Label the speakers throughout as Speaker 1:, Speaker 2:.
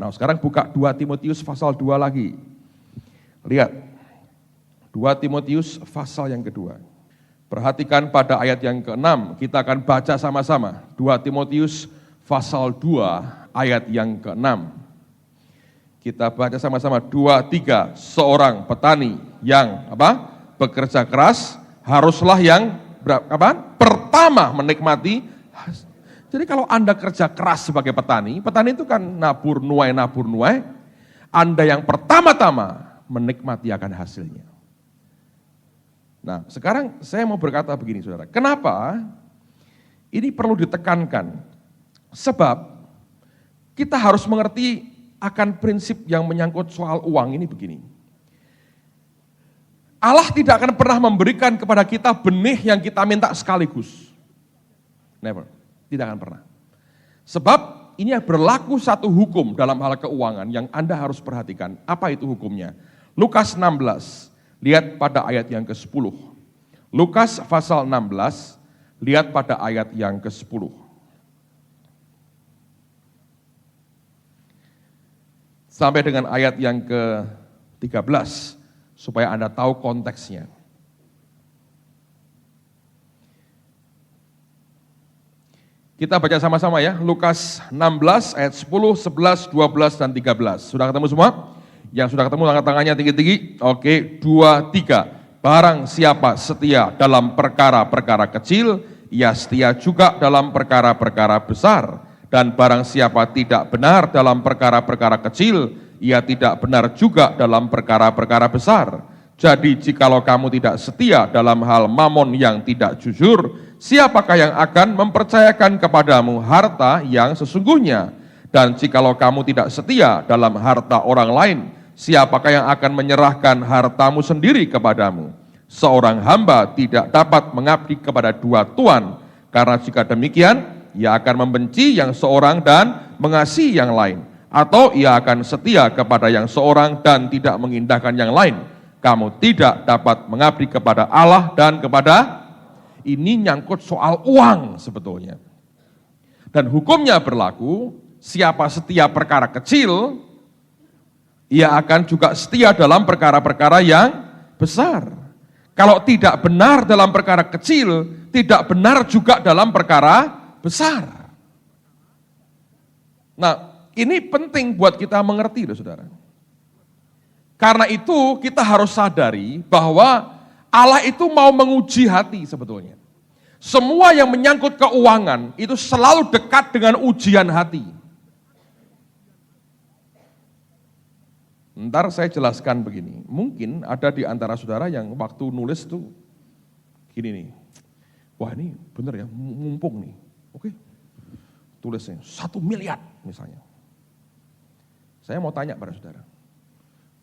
Speaker 1: Nah sekarang buka 2 Timotius pasal 2 lagi. Lihat, 2 Timotius pasal yang kedua. Perhatikan pada ayat yang ke-6, kita akan baca sama-sama. 2 Timotius pasal 2 ayat yang ke-6. Kita baca sama-sama 2, 3. Seorang petani yang bekerja keras haruslah yang pertama menikmati. Jadi kalau Anda kerja keras sebagai petani itu kan nabur nuai. Anda yang pertama-tama menikmati akan hasilnya. Nah, sekarang saya mau berkata begini, saudara. Kenapa ini perlu ditekankan? Sebab kita harus mengerti akan prinsip yang menyangkut soal uang ini begini. Allah tidak akan pernah memberikan kepada kita benih yang kita minta sekaligus. Never. Tidak akan pernah. Sebab ini berlaku satu hukum dalam hal keuangan yang Anda harus perhatikan. Apa itu hukumnya? Lukas 16. Lihat pada ayat yang ke-10. Lukas pasal 16, lihat pada ayat yang ke-10. Sampai dengan ayat yang ke-13, supaya Anda tahu konteksnya. Kita baca sama-sama ya, Lukas 16 ayat 10, 11, 12, dan 13. Sudah ketemu semua? Yang sudah ketemu angkat tangannya tinggi-tinggi. Oke, 2, 3. Barang siapa setia dalam perkara-perkara kecil, ia setia juga dalam perkara-perkara besar. Dan barang siapa tidak benar dalam perkara-perkara kecil, ia tidak benar juga dalam perkara-perkara besar. Jadi jikalau kamu tidak setia dalam hal mamon yang tidak jujur, siapakah yang akan mempercayakan kepadamu harta yang sesungguhnya? Dan jikalau kamu tidak setia dalam harta orang lain, siapakah yang akan menyerahkan hartamu sendiri kepadamu? Seorang hamba tidak dapat mengabdi kepada 2 tuan, karena jika demikian, ia akan membenci yang seorang dan mengasihi yang lain. Atau ia akan setia kepada yang seorang dan tidak mengindahkan yang lain. Kamu tidak dapat mengabdi kepada Allah dan kepada, ini nyangkut soal uang sebetulnya. Dan hukumnya berlaku, siapa setia perkara kecil, ia akan juga setia dalam perkara-perkara yang besar. Kalau tidak benar dalam perkara kecil, tidak benar juga dalam perkara besar. Nah, ini penting buat kita mengerti loh saudara. Karena itu kita harus sadari bahwa Allah itu mau menguji hati sebetulnya. Semua yang menyangkut keuangan itu selalu dekat dengan ujian hati. Ntar saya jelaskan begini, mungkin ada di antara saudara yang waktu nulis tuh gini nih, wah ini bener ya, mumpung nih, oke, tulisnya 1 miliar misalnya. Saya mau tanya pada saudara,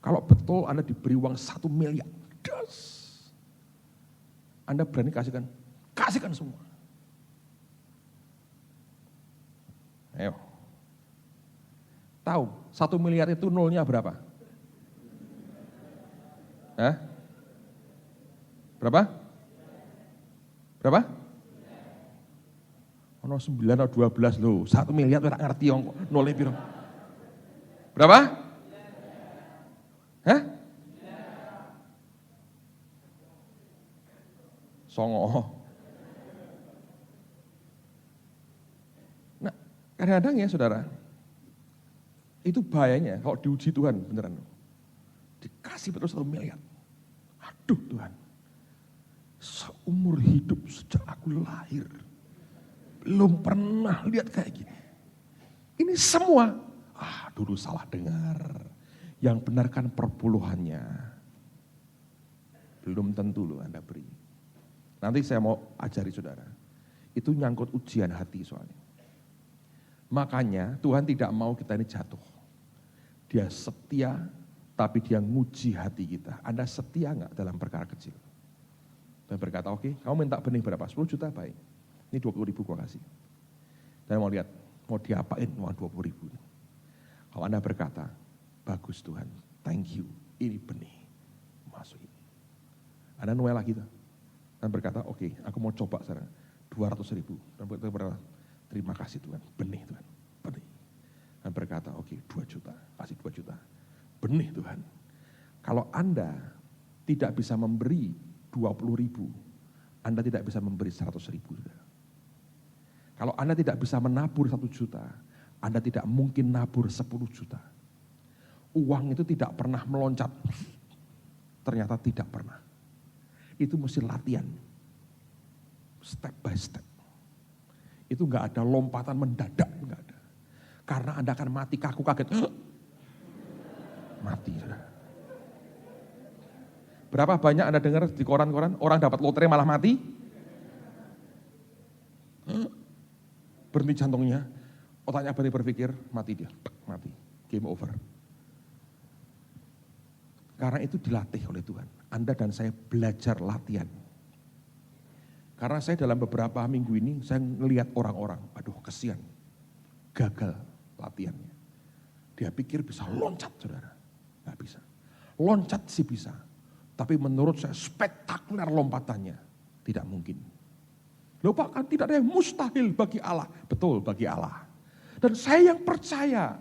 Speaker 1: kalau betul Anda diberi uang 1 miliar, Anda berani kasihkan? Kasihkan semua. Ayo. Tahu 1 miliar itu nolnya berapa? Hah? Berapa? Berapa? Ono 9 atau 12 loh. 1 miliar ora ngerti nolnya piro. Berapa? Hah? Songo. Nah, kadang-kadang ya saudara, itu bahayanya kalau diuji Tuhan beneran. Dikasih betul 1 miliar. Aduh Tuhan, seumur hidup sejak aku lahir, belum pernah lihat kayak gini. Ini semua, dulu salah dengar. Yang benarkan perpuluhannya. Belum tentu loh Anda beri. Nanti saya mau ajari saudara. Itu nyangkut ujian hati soalnya. Makanya Tuhan tidak mau kita ini jatuh. Dia setia, tapi dia nguji hati kita. Anda setia enggak dalam perkara kecil? Dan berkata, oke, kamu minta benih berapa? 10 juta, baik. Ini 20.000 gua kasih. Dan mau lihat, mau diapain uang 20.000? Kalau Anda berkata, bagus Tuhan, thank you, ini benih. Masukin. Anda nuai lagi tuh. Dan berkata, oke, aku mau coba sekarang 200.000. Dan berkata, terima kasih Tuhan, benih Tuhan, benih. Dan berkata, oke, 2 juta, kasih 2 juta. Benih Tuhan. Kalau Anda tidak bisa memberi 20.000, Anda tidak bisa memberi 100.000. Kalau Anda tidak bisa menabur 1 juta, Anda tidak mungkin nabur 10 juta. Uang itu tidak pernah meloncat. Ternyata tidak pernah. Itu mesti latihan. Step by step. Itu enggak ada lompatan mendadak, enggak ada. Karena Anda akan mati kaku kaget. Mati. Berapa banyak Anda dengar di koran-koran orang dapat lotre malah mati? Berhenti jantungnya, otaknya berpikir, mati dia, mati, game over. Karena itu dilatih oleh Tuhan. Anda dan saya belajar latihan. Karena saya dalam beberapa minggu ini, saya ngelihat orang-orang, aduh kesian, gagal latihannya. Dia pikir bisa loncat, saudara. Nggak bisa. Loncat sih bisa. Tapi menurut saya spektakuler lompatannya. Tidak mungkin. Loh Pak, kan tidak ada yang mustahil bagi Allah. Betul, bagi Allah. Dan saya yang percaya.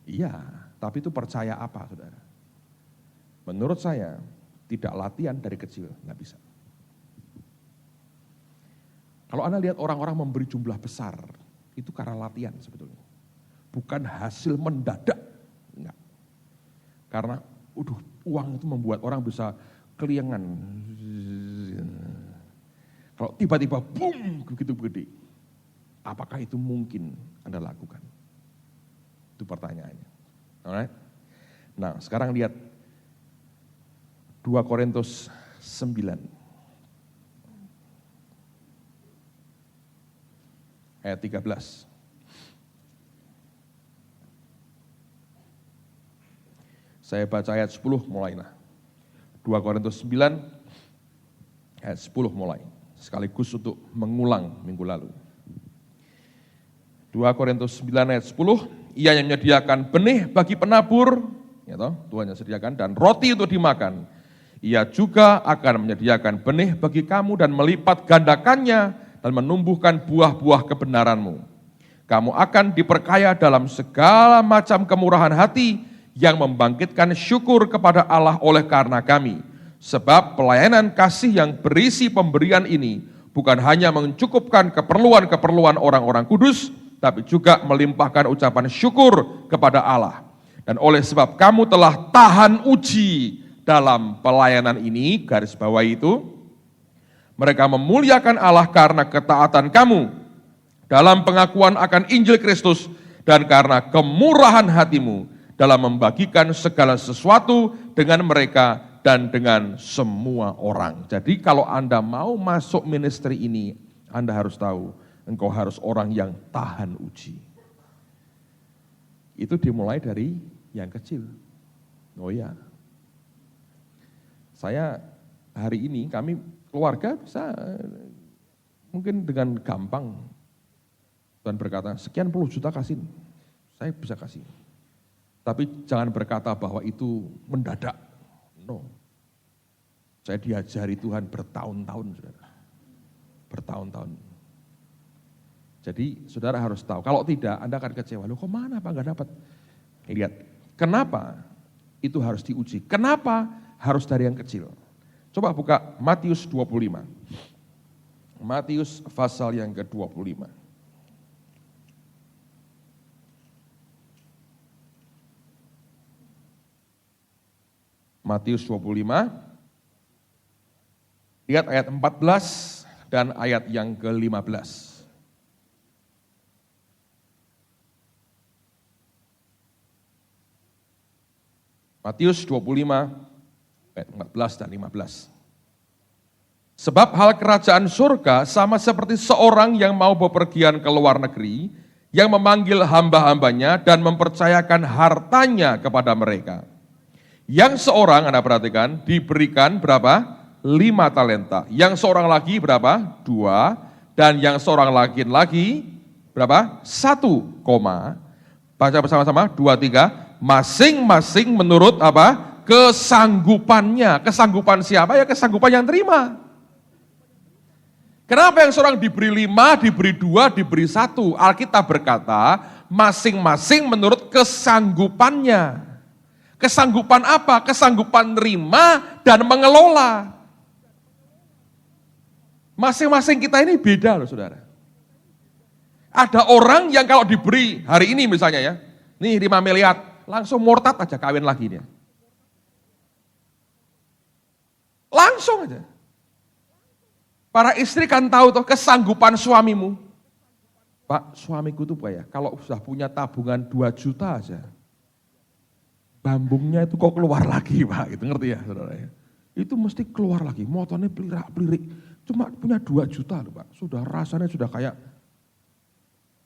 Speaker 1: Iya, tapi itu percaya apa, saudara? Menurut saya, tidak latihan dari kecil, nggak bisa. Kalau Anda lihat orang-orang memberi jumlah besar, itu karena latihan sebetulnya. Bukan hasil mendadak, enggak. Karena, uang itu membuat orang bisa keliangan. Kalau tiba-tiba, boom, begitu gede. Apakah itu mungkin Anda lakukan? Itu pertanyaannya. Alright? Nah, sekarang lihat 2 Korintus 9. Ayat 13. Saya baca ayat 10 mulailah. 2 Korintus 9 ayat 10 mulai. Sekaligus untuk mengulang minggu lalu. 2 Korintus 9 ayat 10, ia yang menyediakan benih bagi penabur, ya toh, Tuhan yang sediakan, dan roti untuk dimakan. Ia juga akan menyediakan benih bagi kamu dan melipat gandakannya dan menumbuhkan buah-buah kebenaranmu. Kamu akan diperkaya dalam segala macam kemurahan hati yang membangkitkan syukur kepada Allah oleh karena kami. Sebab pelayanan kasih yang berisi pemberian ini bukan hanya mencukupkan keperluan-keperluan orang-orang kudus, tapi juga melimpahkan ucapan syukur kepada Allah. Dan oleh sebab kamu telah tahan uji dalam pelayanan ini, garis bawah itu, mereka memuliakan Allah karena ketaatan kamu dalam pengakuan akan Injil Kristus dan karena kemurahan hatimu dalam membagikan segala sesuatu dengan mereka dan dengan semua orang. Jadi kalau Anda mau masuk ministry ini, Anda harus tahu, engkau harus orang yang tahan uji. Itu dimulai dari yang kecil. Oh ya, saya hari ini, kami keluarga bisa mungkin dengan gampang Tuhan berkata, sekian puluh juta kasih, saya bisa kasih. Tapi jangan berkata bahwa itu mendadak. No. Saya diajari Tuhan bertahun-tahun, saudara. Bertahun-tahun. Jadi saudara harus tahu, kalau tidak Anda akan kecewa. Loh kok mana Pak nggak dapat? Lihat, kenapa itu harus diuji? Kenapa harus dari yang kecil? Coba buka Matius 25. Matius pasal yang ke-25. Matius 25, lihat ayat 14 dan ayat yang ke-15. Matius 25, ayat 14 dan 15. Sebab hal kerajaan surga sama seperti seorang yang mau bepergian ke luar negeri, yang memanggil hamba-hambanya dan mempercayakan hartanya kepada mereka. Yang seorang, Anda perhatikan, diberikan berapa? 5 talenta. Yang seorang lagi berapa? 2. Dan yang seorang lagi berapa? 1, baca bersama-sama, 2, 3. Masing-masing menurut apa? Kesanggupannya. Kesanggupan siapa? Ya kesanggupan yang terima. Kenapa yang seorang diberi 5, diberi 2, diberi 1? Alkitab berkata Masing-masing menurut kesanggupannya. Kesanggupan apa? Kesanggupan nerima dan mengelola. Masing-masing kita ini beda loh saudara. Ada orang yang kalau diberi hari ini misalnya ya, nih 5 miliar, langsung murtad aja kawin lagi dia. Langsung aja. Para istri kan tahu tuh kesanggupan suamimu. Pak, suamiku tuh Pak ya, kalau sudah punya tabungan 2 juta aja, bambungnya itu kok keluar lagi Pak, itu ngerti ya saudara ya. Itu mesti keluar lagi, motornya pelirik, cuma punya 2 juta loh Pak, sudah rasanya sudah kayak,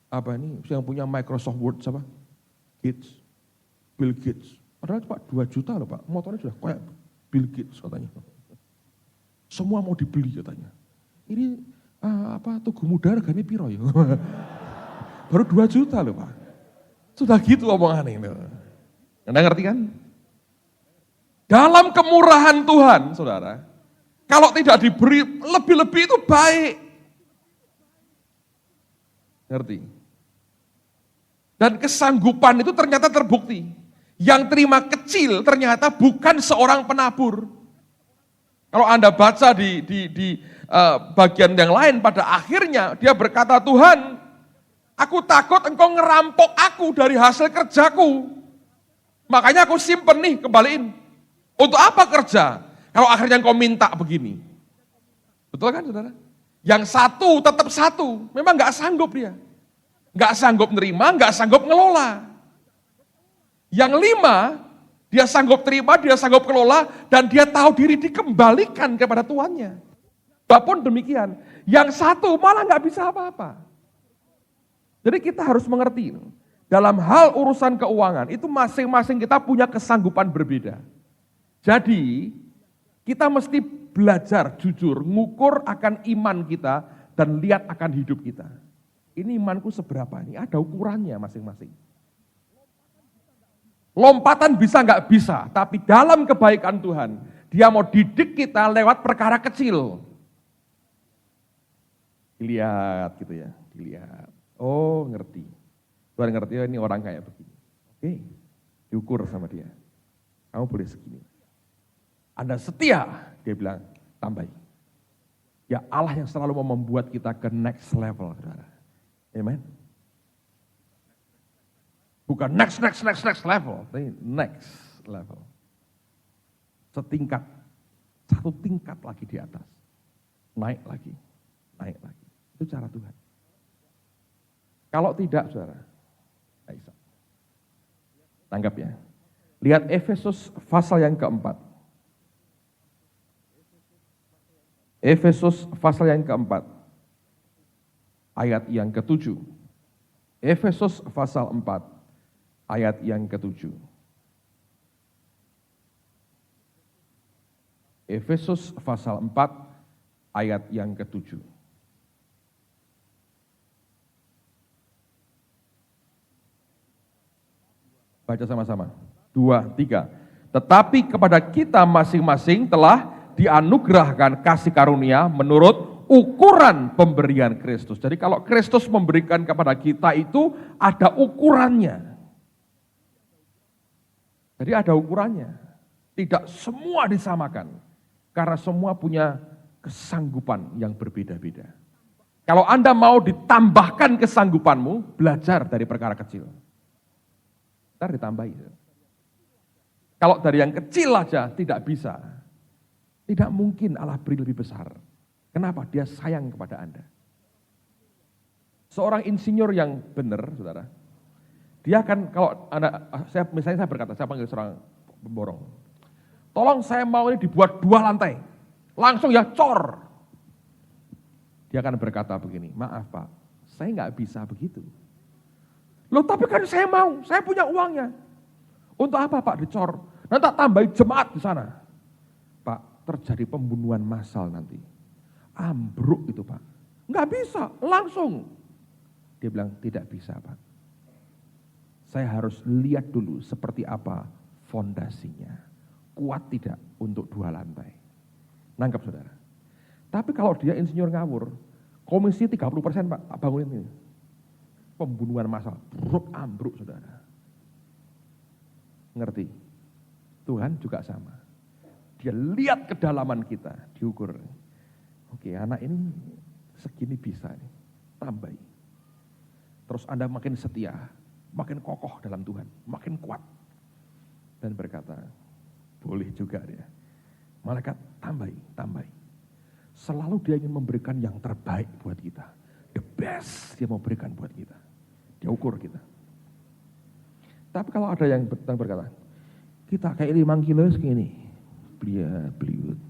Speaker 1: apa ini, yang punya Microsoft Word siapa? Bill Gates. Padahal cuma 2 juta loh Pak, motornya sudah kayak Bill Gates katanya. Semua mau dibeli katanya. Ini Tugu Muda harganya piro ya? Baru 2 juta loh Pak. Sudah gitu omongan ini. Anda ngerti kan? Dalam kemurahan Tuhan, saudara, kalau tidak diberi lebih-lebih itu baik. Ngerti? Dan kesanggupan itu ternyata terbukti. Yang terima kecil ternyata bukan seorang penabur. Kalau Anda baca di bagian yang lain, pada akhirnya dia berkata, Tuhan, aku takut engkau ngerampok aku dari hasil kerjaku. Makanya aku simpen nih, kembaliin. Untuk apa kerja? Kalau akhirnya engkau minta begini. Betul kan saudara? Yang satu tetap satu, memang gak sanggup dia. Gak sanggup nerima, gak sanggup ngelola. Yang 5, dia sanggup terima, dia sanggup kelola, dan dia tahu diri dikembalikan kepada tuannya. Walaupun demikian, yang 1 malah gak bisa apa-apa. Jadi kita harus mengerti, dalam hal urusan keuangan, itu masing-masing kita punya kesanggupan berbeda. Jadi, kita mesti belajar jujur, ngukur akan iman kita, dan lihat akan hidup kita. Ini imanku seberapa? Ini ada ukurannya masing-masing. Lompatan bisa nggak bisa, tapi dalam kebaikan Tuhan, Dia mau didik kita lewat perkara kecil. Dilihat gitu ya, dilihat. Oh ngerti. Tuhan ngerti, oh, ini orang kayak begini. Oke, diukur sama dia. Kamu boleh segini. Anda setia, dia bilang, tambahin. Ya Allah yang selalu mau membuat kita ke next level, saudara. Amen. Bukan next level, tapi next level. Setingkat, 1 tingkat lagi di atas. Naik lagi. Itu cara Tuhan. Kalau tidak, saudara, tidak bisa. Tanggap ya. Lihat Efesus pasal yang keempat. Efesus pasal yang keempat. Ayat yang ke-7. Efesus pasal 4, ayat yang ke-7. Efesus pasal 4, ayat yang ke-7. Baca sama-sama. 2, 3. Tetapi kepada kita masing-masing telah dianugerahkan kasih karunia menurut ukuran pemberian Kristus. Jadi kalau Kristus memberikan kepada kita itu ada ukurannya. Jadi ada ukurannya. Tidak semua disamakan. Karena semua punya kesanggupan yang berbeda-beda. Kalau Anda mau ditambahkan kesanggupanmu, belajar dari perkara kecil. Ntar ditambahi. Kalau dari yang kecil aja tidak bisa. Tidak mungkin Allah beri lebih besar. Kenapa? Dia sayang kepada Anda. Seorang insinyur yang benar, saudara, dia akan, kalau misalnya saya berkata, saya panggil seorang pemborong, tolong saya mau ini dibuat 2 lantai, langsung ya cor. Dia akan berkata begini, maaf Pak, saya nggak bisa begitu. Loh tapi kan saya mau, saya punya uangnya. Untuk apa Pak dicor? Nanti tak tambahin jemaat di sana. Pak, terjadi pembunuhan massal nanti. Ambruk itu Pak. Enggak bisa, langsung. Dia bilang, tidak bisa Pak. Saya harus lihat dulu seperti apa fondasinya. Kuat tidak untuk 2 lantai. Nangkep saudara. Tapi kalau dia insinyur ngawur, komisi 30% Pak, tak bangunin ini. pembunuhan massal, ambruk saudara. Ngerti? Tuhan juga sama. Dia lihat kedalaman kita, diukur. Oke, anak ini segini bisa nih, tambahi. Terus Anda makin setia, makin kokoh dalam Tuhan, makin kuat. Dan berkata, boleh juga dia. Malaikat tambahi. Selalu dia ingin memberikan yang terbaik buat kita. The best dia mau berikan buat kita. Dia ukur kita. Tapi kalau ada yang berkata, kita kayak 5 kilo segini, beliut.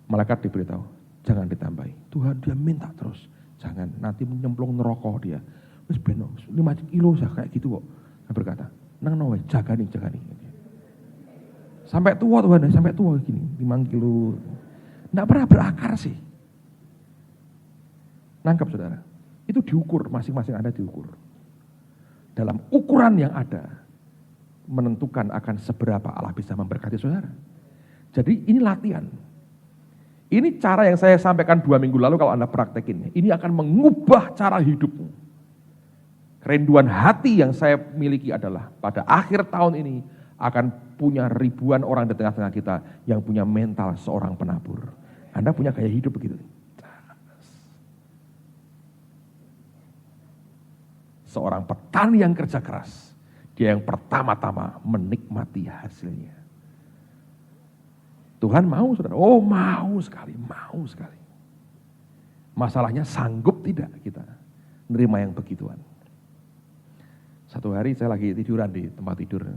Speaker 1: Malaikat diberitahu, jangan ditambahi. Tuhan dia minta terus, jangan nanti menyemplung neraka dia. Wis ben 5 kilo sah kayak gitu kok. Dia berkata, nang nowe jaga nih. Sampai tua Tuhan, sampai tua gini, 5 kilo. Enggak pernah berakar sih. Nangkap saudara, itu diukur, masing-masing Anda diukur. Dalam ukuran yang ada, menentukan akan seberapa Allah bisa memberkati saudara. Jadi ini latihan. Ini cara yang saya sampaikan 2 minggu lalu kalau Anda praktekin. Ini akan mengubah cara hidupmu. Kerinduan hati yang saya miliki adalah pada akhir tahun ini akan punya ribuan orang di tengah-tengah kita yang punya mental seorang penabur. Anda punya gaya hidup begitu. Seorang petani yang kerja keras, dia yang pertama-tama menikmati hasilnya. Tuhan mau saudara, mau sekali. Masalahnya sanggup tidak kita menerima yang begituan. Satu hari saya lagi tiduran di tempat tidur,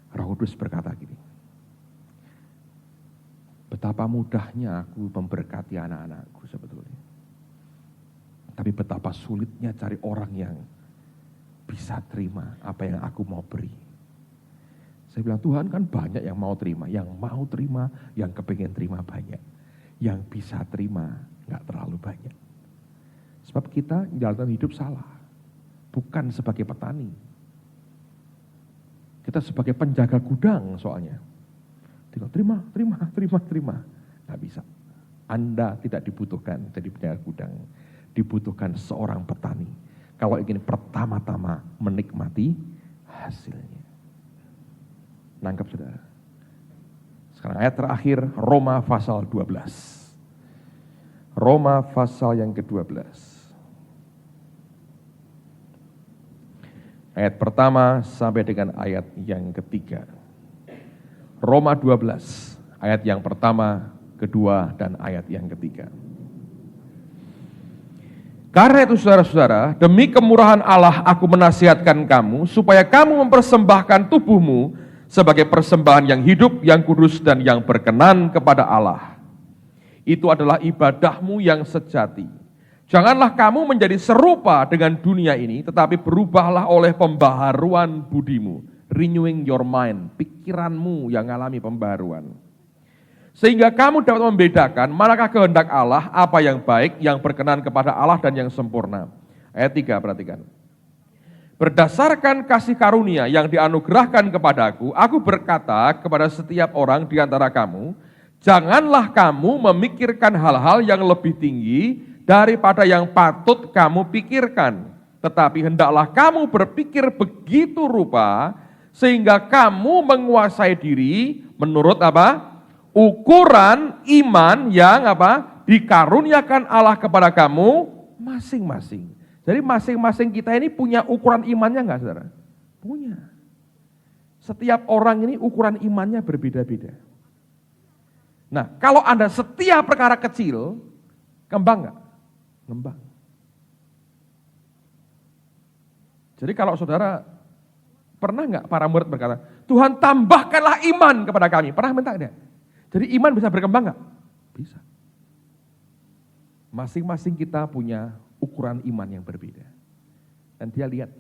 Speaker 1: Roh Kudus berkata gini, betapa mudahnya aku memberkati anak-anakku sebetulnya. Tapi betapa sulitnya cari orang yang bisa terima apa yang aku mau beri. Saya bilang, Tuhan kan banyak yang mau terima, yang kepengen terima banyak. Yang bisa terima gak terlalu banyak. Sebab kita menjalankan hidup salah. Bukan sebagai petani. Kita sebagai penjaga gudang soalnya. Terima. Gak bisa. Anda tidak dibutuhkan jadi penjaga gudang. Dibutuhkan seorang petani. Kalau ingin pertama-tama menikmati hasilnya. Nangkep saudara. Sekarang ayat terakhir Roma pasal 12. Roma pasal yang ke-12. Ayat pertama sampai dengan ayat yang ketiga. Roma 12, ayat yang pertama, kedua, dan ayat yang ketiga. Karena itu saudara-saudara, demi kemurahan Allah aku menasihatkan kamu, supaya kamu mempersembahkan tubuhmu sebagai persembahan yang hidup, yang kudus, dan yang berkenan kepada Allah. Itu adalah ibadahmu yang sejati. Janganlah kamu menjadi serupa dengan dunia ini, tetapi berubahlah oleh pembaharuan budimu. Renewing your mind, pikiranmu yang mengalami pembaharuan. Sehingga kamu dapat membedakan manakah kehendak Allah, apa yang baik, yang berkenan kepada Allah dan yang sempurna. Ayat 3, perhatikan. Berdasarkan kasih karunia yang dianugerahkan kepadaku, aku berkata kepada setiap orang di antara kamu, janganlah kamu memikirkan hal-hal yang lebih tinggi daripada yang patut kamu pikirkan. Tetapi hendaklah kamu berpikir begitu rupa, sehingga kamu menguasai diri menurut apa? Ukuran iman yang apa? Dikaruniakan Allah kepada kamu masing-masing. Jadi masing-masing kita ini punya ukuran imannya enggak saudara? Punya. Setiap orang ini ukuran imannya berbeda-beda. Nah, kalau Anda setiap perkara kecil, kembang enggak? Ngembang. Jadi kalau saudara, pernah enggak para murid berkata, Tuhan tambahkanlah iman kepada kami. Pernah minta enggak? Jadi iman bisa berkembang enggak? Bisa. Masing-masing kita punya ukuran iman yang berbeda. Dan dia lihat.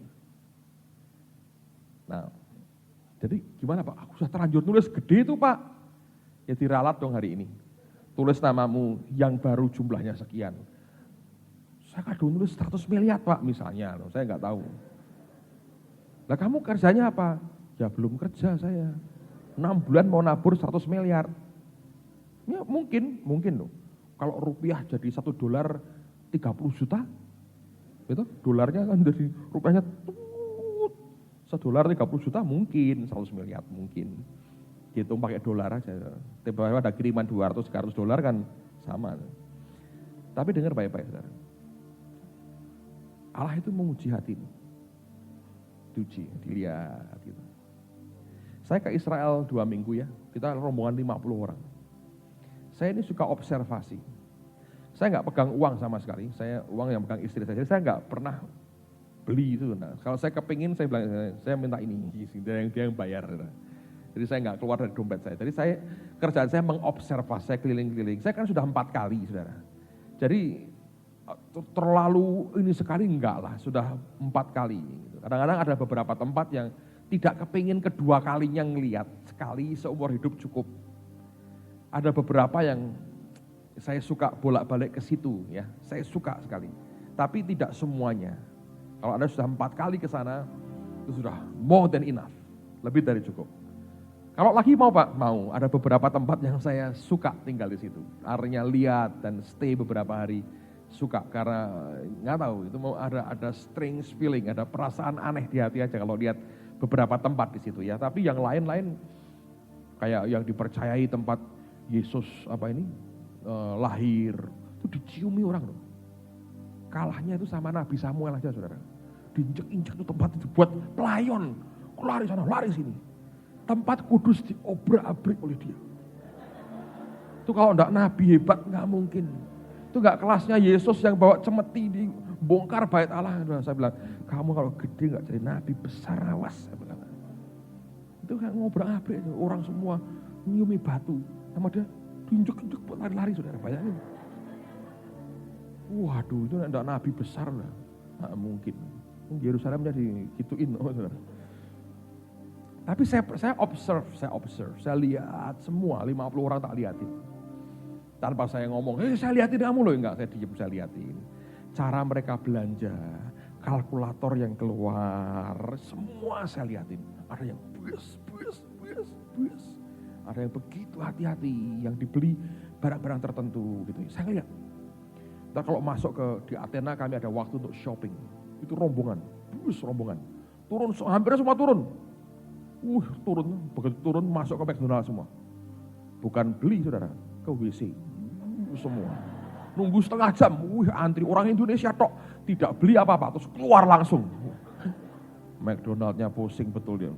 Speaker 1: Nah, jadi gimana Pak? Aku sudah terlanjur nulis gede itu Pak. Ya diralat dong hari ini. Tulis namamu yang baru jumlahnya sekian. Saya kadang nulis 100 miliar Pak misalnya. Saya enggak tahu. Lah kamu kerjanya apa? Ya belum kerja saya. 6 bulan mau nabur 100 miliar. Ya mungkin loh. Kalau rupiah jadi $1 30 juta, Itu dolarnya kan dari rupiahnya $1 30 juta mungkin, 100 miliar mungkin. Hitung pakai dolar aja. Tiba-tiba ada kiriman $200-300 kan sama. Tapi dengar baik-baik, saudara. Allah itu menguji hatimu. Diuji, dilihat gitu. Saya ke Israel 2 minggu ya, kita rombongan 50 orang. Saya ini suka observasi. Saya nggak pegang uang sama sekali, saya uang yang pegang istri saya. Saya nggak pernah beli itu. Nah, kalau saya kepingin, saya bilang, saya minta ini, dia yang bayar. Jadi saya nggak keluar dari dompet saya. Jadi kerjaan saya mengobservasi, saya keliling-keliling. Saya kan sudah 4 kali, saudara. Jadi terlalu ini sekali enggak lah, sudah 4 kali. Kadang-kadang ada beberapa tempat yang tidak kepingin kedua kalinya ngelihat, sekali seumur hidup cukup. Ada beberapa yang saya suka bolak-balik ke situ ya, saya suka sekali. Tapi tidak semuanya. Kalau Anda sudah 4 kali ke sana, itu sudah more than enough, lebih dari cukup. Kalau lagi mau Pak, mau. Ada beberapa tempat yang saya suka tinggal di situ. Artinya lihat dan stay beberapa hari. Suka karena nggak tahu itu mau ada strange feeling, ada perasaan aneh di hati aja kalau lihat beberapa tempat di situ ya. Tapi yang lain-lain kayak yang dipercayai tempat Yesus lahir itu diciumi orang loh. Kalahnya itu sama Nabi Samuel aja saudara. Diinjek-injek itu tempat itu buat pelayon. Lari sana, lari sini. Tempat kudus diobrak-abrik oleh dia. Itu kalau enggak Nabi hebat nggak mungkin. Itu enggak kelasnya Yesus yang bawa cemeti dibongkar bait Allah. Saya bilang, kamu kalau gede enggak jadi Nabi besar awas. Saya bilang. Itu kayak ngobrak-abrik orang semua nyiumi batu. Sama dia diinjek-injek buat lari-lari saudara, bayangin. Waduh, itu enggak Nabi besar lah. Nggak mungkin. Yerusalemnya digituin, saudara. Tapi saya observe, saya lihat semua, 50 orang tak liatin. Tanpa saya ngomong, saya liatin kamu loh, enggak, saya diem, saya liatin. Cara mereka belanja, kalkulator yang keluar, semua saya liatin. Ada yang bus. Ada yang begitu hati-hati, yang dibeli barang-barang tertentu gitu. Saya lihat. Ntar kalau masuk di Athena kami ada waktu untuk shopping. Itu rombongan, rombongan. Turun, hampir semua turun. Turun, begitu turun masuk ke McDonald semua. Bukan beli saudara, ke WC. Semua. Nunggu setengah jam, antri orang Indonesia tok. Tidak beli apa-apa, terus keluar langsung. McDonaldnya pusing betul dia.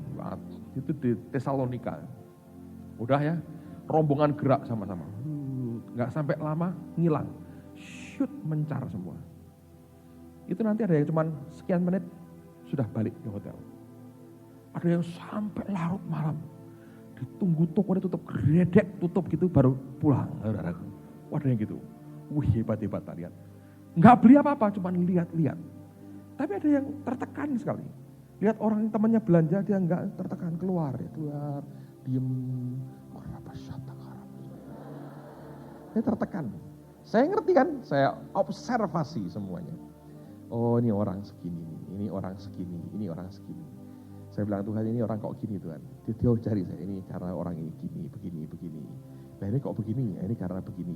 Speaker 1: Itu di Tesalonika. Udah ya, rombongan gerak sama-sama. Nggak sampai lama, ngilang. Shoot, mencar semua. Itu nanti ada yang cuman sekian menit, sudah balik ke hotel. Ada yang sampai larut malam. Ditunggu tokonya tutup, gredek tutup gitu baru pulang. Ada yang gitu. Hebat-hebat tak lihat. Nggak beli apa-apa, cuma lihat-lihat. Tapi ada yang tertekan sekali. Lihat orang temannya belanja, dia nggak tertekan, keluar, diem. Dia tertekan. Saya ngerti kan, saya observasi semuanya. Oh ini orang segini, ini orang segini, ini orang segini. Saya bilang Tuhan ini orang kok gini Tuhan. Dia cari saya, ini karena orang ini gini, begini. Nah ini kok begini, ini karena begini.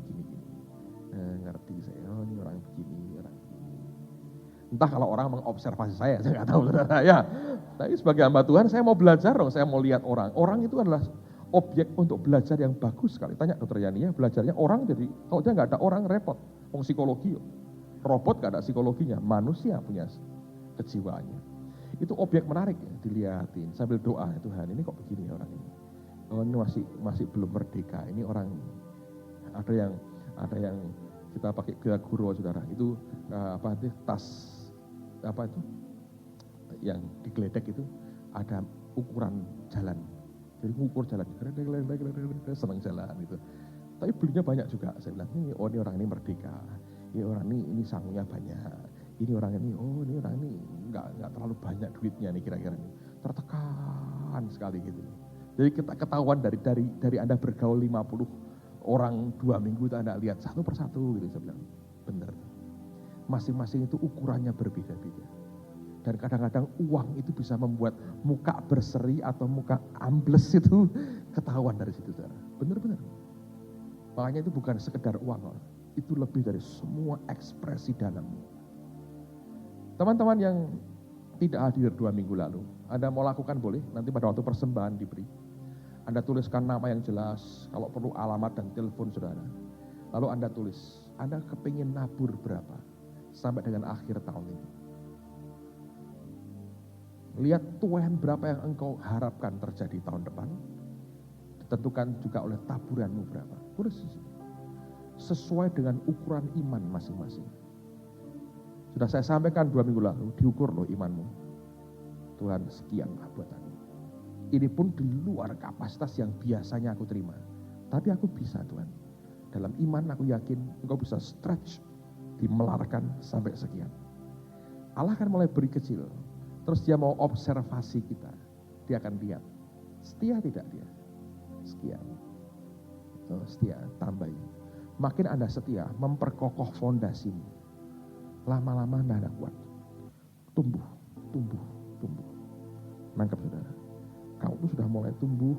Speaker 1: Ngerti saya, oh ini orang begini, orang begini. Entah kalau orang mengobservasi saya nggak tahu saudara ya. Tapi sebagai hamba Tuhan saya mau belajar dong, saya mau lihat orang. Orang itu adalah objek untuk belajar yang bagus sekali. Tanya dokter Yani ya, belajarnya orang jadi, kalau dia nggak ada orang repot. Psikologi, robot nggak ada psikologinya, manusia punya kejiwaannya. Itu objek menarik ya, dilihatin sambil doa, Tuhan ini kok begini orang ini. Oh ini masih belum merdeka. Ini orang ada yang kita pakai gelar guru saudara. Itu tas itu yang digledek itu ada ukuran jalan. Jadi ngukur jalan, senang jalan gitu. Tapi belinya banyak juga. Saya bilang ini orang ini merdeka. Ini orang ini sanggunya banyak. Ini orang ini nggak terlalu banyak duitnya nih kira-kira nih. Tertekan sekali gitu. Jadi kita ketahuan dari Anda bergaul 50 orang 2 minggu itu Anda lihat satu persatu gitu. Saya bilang benar. Masing-masing itu ukurannya berbeda-beda. Dan kadang-kadang uang itu bisa membuat muka berseri atau muka ambles itu ketahuan dari situ. Benar-benar. Makanya itu bukan sekedar uang. Itu lebih dari semua ekspresi dalammu. Teman-teman yang tidak hadir 2 minggu lalu, Anda mau lakukan boleh, nanti pada waktu persembahan diberi. Anda tuliskan nama yang jelas, kalau perlu alamat dan telepon saudara. Lalu Anda tulis, Anda kepingin nabur berapa sampai dengan akhir tahun ini. Lihat tuhan berapa yang engkau harapkan terjadi tahun depan. Ditentukan juga oleh taburanmu berapa. Tulis sesuai dengan ukuran iman masing-masing. Sudah saya sampaikan 2 minggu lalu, diukur loh imanmu. Tuhan sekianlah buat aku. Ini pun di luar kapasitas yang biasanya aku terima. Tapi aku bisa Tuhan. Dalam iman aku yakin engkau bisa stretch, dimelarkan sampai sekian. Allah akan mulai beri kecil. Terus dia mau observasi kita. Dia akan lihat. Setia tidak dia? Sekian. Oh, setia, tambahin. Makin Anda setia, memperkokoh fondasimu. Lama-lama Anda ada kuat. Tumbuh. Nangkap saudara. Kamu tuh sudah mulai tumbuh.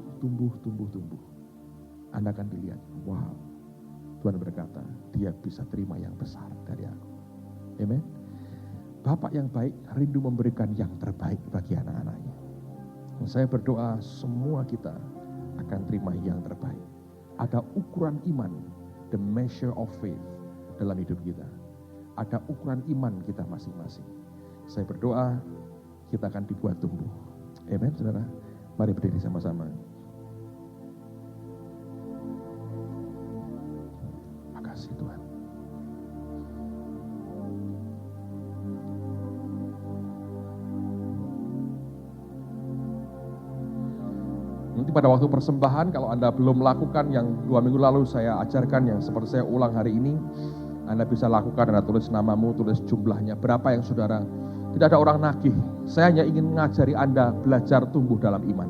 Speaker 1: Anda akan dilihat, wow. Tuhan berkata, dia bisa terima yang besar dari aku. Amen. Bapak yang baik rindu memberikan yang terbaik bagi anak-anaknya. Saya berdoa semua kita akan terima yang terbaik. Ada ukuran iman, the measure of faith dalam hidup kita. Ada ukuran iman kita masing-masing. Saya berdoa kita akan dibuat tumbuh. Amen, saudara. Mari berdiri sama-sama. Makasih Tuhan. Nanti pada waktu persembahan, kalau Anda belum melakukan yang 2 minggu lalu saya ajarkan, yang seperti saya ulang hari ini, Anda bisa lakukan. Anda tulis namamu, tulis jumlahnya, berapa yang saudara. Tidak ada orang nagih. Saya hanya ingin mengajari Anda belajar tumbuh dalam iman.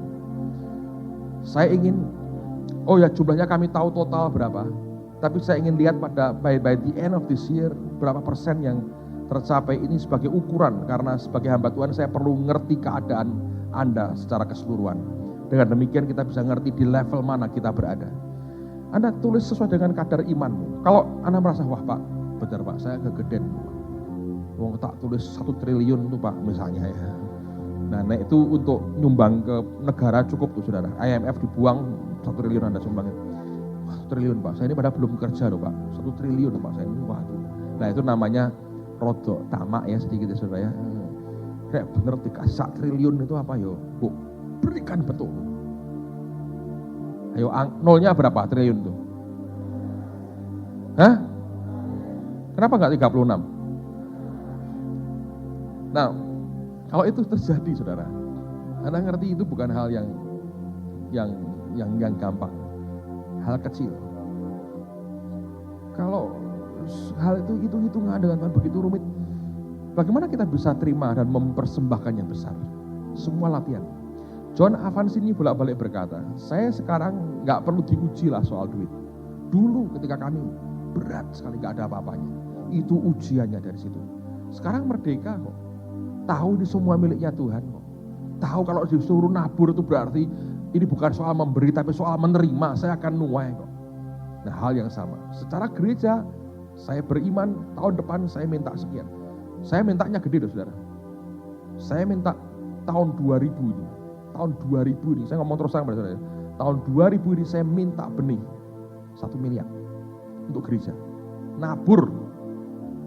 Speaker 1: Saya ingin, oh ya jumlahnya kami tahu total berapa. Tapi saya ingin lihat pada by the end of this year, berapa persen yang tercapai. Ini sebagai ukuran. Karena sebagai hamba Tuhan saya perlu ngerti keadaan Anda secara keseluruhan. Dengan demikian kita bisa ngerti di level mana kita berada. Anda tulis sesuai dengan kadar imanmu. Kalau Anda merasa, wah Pak, benar Pak, saya kegedean. Wong tak tulis 1 triliun tuh Pak misalnya ya. Nah itu untuk nyumbang ke negara cukup tuh saudara. IMF dibuang 1 triliun Anda sumbangin. 1 triliun Pak, saya ini pada belum kerja loh Pak. 1 triliun Pak saya ini, waduh. Nah itu namanya rodok tamak ya sedikit ya saudara ya. Kayak bener dikasih 1 triliun itu apa yo? Bu, berikan betul. Ayo nolnya berapa triliun tuh? Hah? Kenapa enggak 36? Nah, kalau itu terjadi saudara, Anda ngerti itu bukan hal yang gampang, hal kecil. Kalau hal itu hitung-hitungan dengan Tuhan begitu rumit, bagaimana kita bisa terima dan mempersembahkan yang besar? Semua latihan. John Evans ini bolak-balik berkata, saya sekarang nggak perlu diuji lah soal duit. Dulu ketika kami berat sekali nggak ada apa-apanya, itu ujiannya dari situ. Sekarang merdeka kok. Tahu ini semua miliknya Tuhan kok. Tahu kalau disuruh nabur itu berarti ini bukan soal memberi tapi soal menerima. Saya akan nuai kok. Nah hal yang sama. Secara gereja saya beriman tahun depan saya minta sekian. Saya mintanya gede loh saudara. Saya minta tahun 2000 ini. Tahun 2000 ini saya ngomong terus terang pada saudara. Tahun 2000 ini saya minta benih 1 miliar untuk gereja. Nabur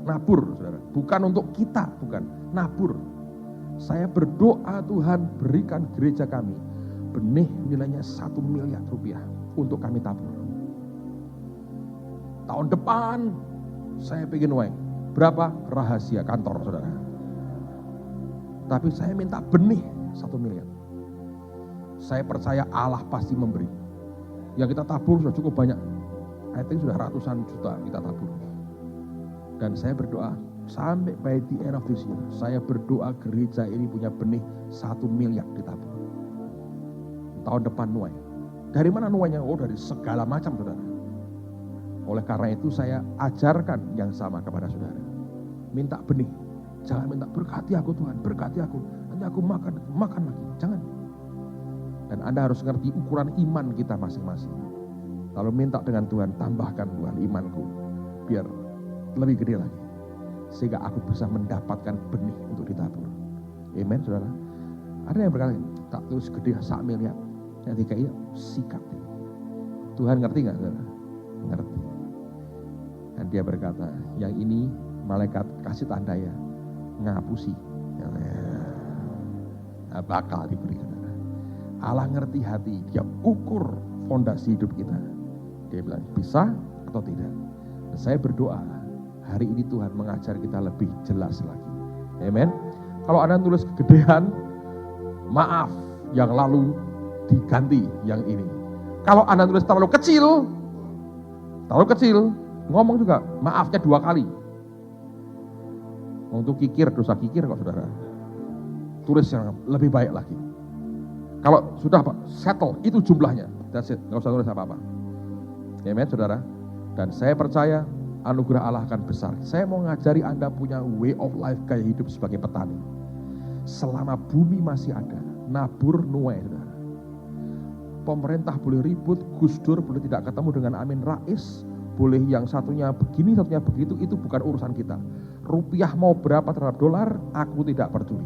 Speaker 1: saudara. Bukan untuk kita, bukan. Nabur. Saya berdoa Tuhan berikan gereja kami benih nilainya 1 miliar rupiah untuk kami tabur. Tahun depan saya pengen uang. Berapa? Rahasia kantor saudara. Tapi saya minta benih 1 miliar. Saya percaya Allah pasti memberi. Yang kita tabur sudah cukup banyak. I think sudah ratusan juta kita tabur. Dan saya berdoa sampai by the end of this year, saya berdoa gereja ini punya benih 1 miliar ditabur. Tahun depan nuai. Dari mana nuainya? Oh dari segala macam saudara. Oleh karena itu saya ajarkan yang sama kepada saudara. Minta benih. Jangan minta berkati aku Tuhan, berkati aku. Nanti aku makan lagi. Jangan. Dan Anda harus ngerti ukuran iman kita masing-masing. Lalu minta dengan Tuhan, tambahkan Tuhan imanku. Biar lebih gede lagi. sehingga aku bisa mendapatkan benih untuk ditabur. Amen, saudara. Ada yang berkata, tak terus gede 1 miliar. Yang tiga itu sikat. Tuhan ngerti gak, saudara? Ngerti. Dan dia berkata, yang ini malaikat kasih tanda ya, ngapusi. Nah, bakal diberi, saudara. Allah ngerti hati, dia ukur fondasi hidup kita. Dia bilang, bisa atau tidak. Dan saya berdoa, hari ini Tuhan mengajar kita lebih jelas lagi. Amen. Kalau Anda tulis kegedean, maaf, yang lalu diganti yang ini. Kalau Anda tulis terlalu kecil, ngomong juga maafnya 2 kali. Untuk kikir, dosa kikir kok saudara. Tulis yang lebih baik lagi. Kalau sudah settle, itu jumlahnya. That's it, gak usah tulis apa-apa. Amen saudara. Dan saya percaya anugerah Allah akan besar. Saya mau ngajari Anda punya way of life, gaya hidup sebagai petani. Selama bumi masih ada, nabur nuai saudara. Pemerintah boleh ribut, Gus Dur boleh tidak ketemu dengan Amin Rais, boleh yang satunya begini, satunya begitu, itu bukan urusan kita. Rupiah mau berapa terhadap dolar, aku tidak peduli.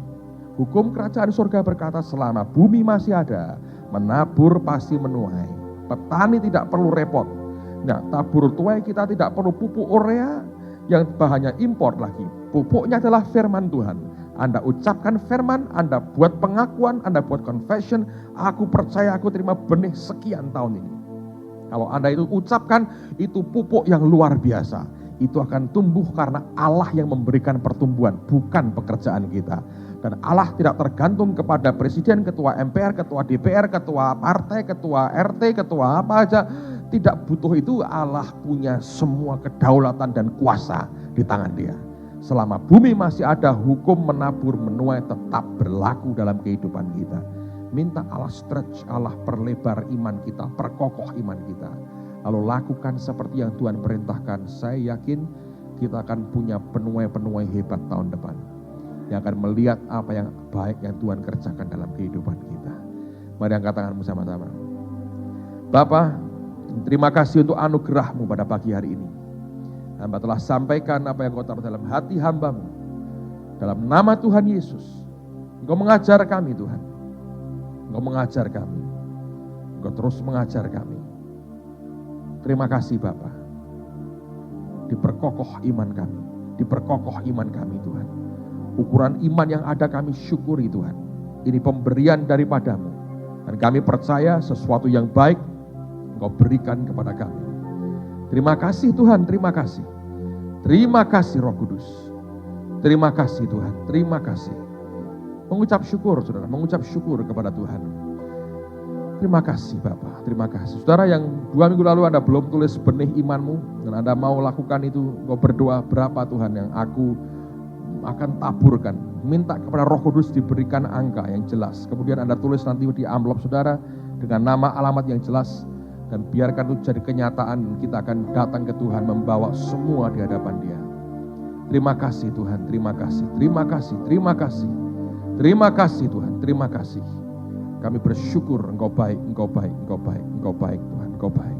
Speaker 1: Hukum kerajaan surga berkata selama bumi masih ada, menabur pasti menuai. Petani tidak perlu repot. Nah, tabur tuai kita tidak perlu pupuk urea yang bahannya impor lagi. Pupuknya adalah firman Tuhan. Anda ucapkan firman, Anda buat pengakuan, Anda buat confession, aku percaya aku terima benih sekian tahun ini. Kalau Anda itu ucapkan, itu pupuk yang luar biasa. Itu akan tumbuh karena Allah yang memberikan pertumbuhan, bukan pekerjaan kita. Dan Allah tidak tergantung kepada presiden, ketua MPR, ketua DPR, ketua partai, ketua RT, ketua apa aja. Tidak butuh itu, Allah punya semua kedaulatan dan kuasa di tangan dia. Selama bumi masih ada, hukum menabur menuai tetap berlaku dalam kehidupan kita. Minta Allah stretch, Allah perlebar iman kita, perkokoh iman kita. Lalu lakukan seperti yang Tuhan perintahkan. Saya yakin kita akan punya penuai-penuai hebat tahun depan. Yang akan melihat apa yang baik yang Tuhan kerjakan dalam kehidupan kita. Mari angkat tanganmu sama-sama. Bapa, terima kasih untuk anugerah-Mu pada pagi hari ini. Hamba telah sampaikan apa yang Kau taruh dalam hati hamba-Mu. Dalam nama Tuhan Yesus. Engkau mengajar kami Tuhan. Engkau mengajar kami. Engkau terus mengajar kami. Terima kasih Bapa. Diperkokoh iman kami. Diperkokoh iman kami Tuhan. Ukuran iman yang ada kami syukuri Tuhan. Ini pemberian daripada-Mu. Dan kami percaya sesuatu yang baik Engkau berikan kepada kami. Terima kasih Tuhan, terima kasih. Terima kasih Roh Kudus. Terima kasih Tuhan, terima kasih. Mengucap syukur saudara, mengucap syukur kepada Tuhan. Terima kasih Bapak, terima kasih. Saudara yang 2 minggu lalu Anda belum tulis benih imanmu, dan Anda mau lakukan itu, Engkau berdoa berapa Tuhan yang aku akan taburkan. Minta kepada Roh Kudus diberikan angka yang jelas. Kemudian Anda tulis nanti di amplop saudara dengan nama alamat yang jelas. Dan biarkan itu jadi kenyataan, kita akan datang ke Tuhan membawa semua di hadapan Dia. Terima kasih Tuhan, terima kasih, terima kasih, terima kasih. Terima kasih Tuhan, terima kasih. Kami bersyukur Engkau baik, Engkau baik, Engkau baik, Engkau baik Tuhan, Engkau baik.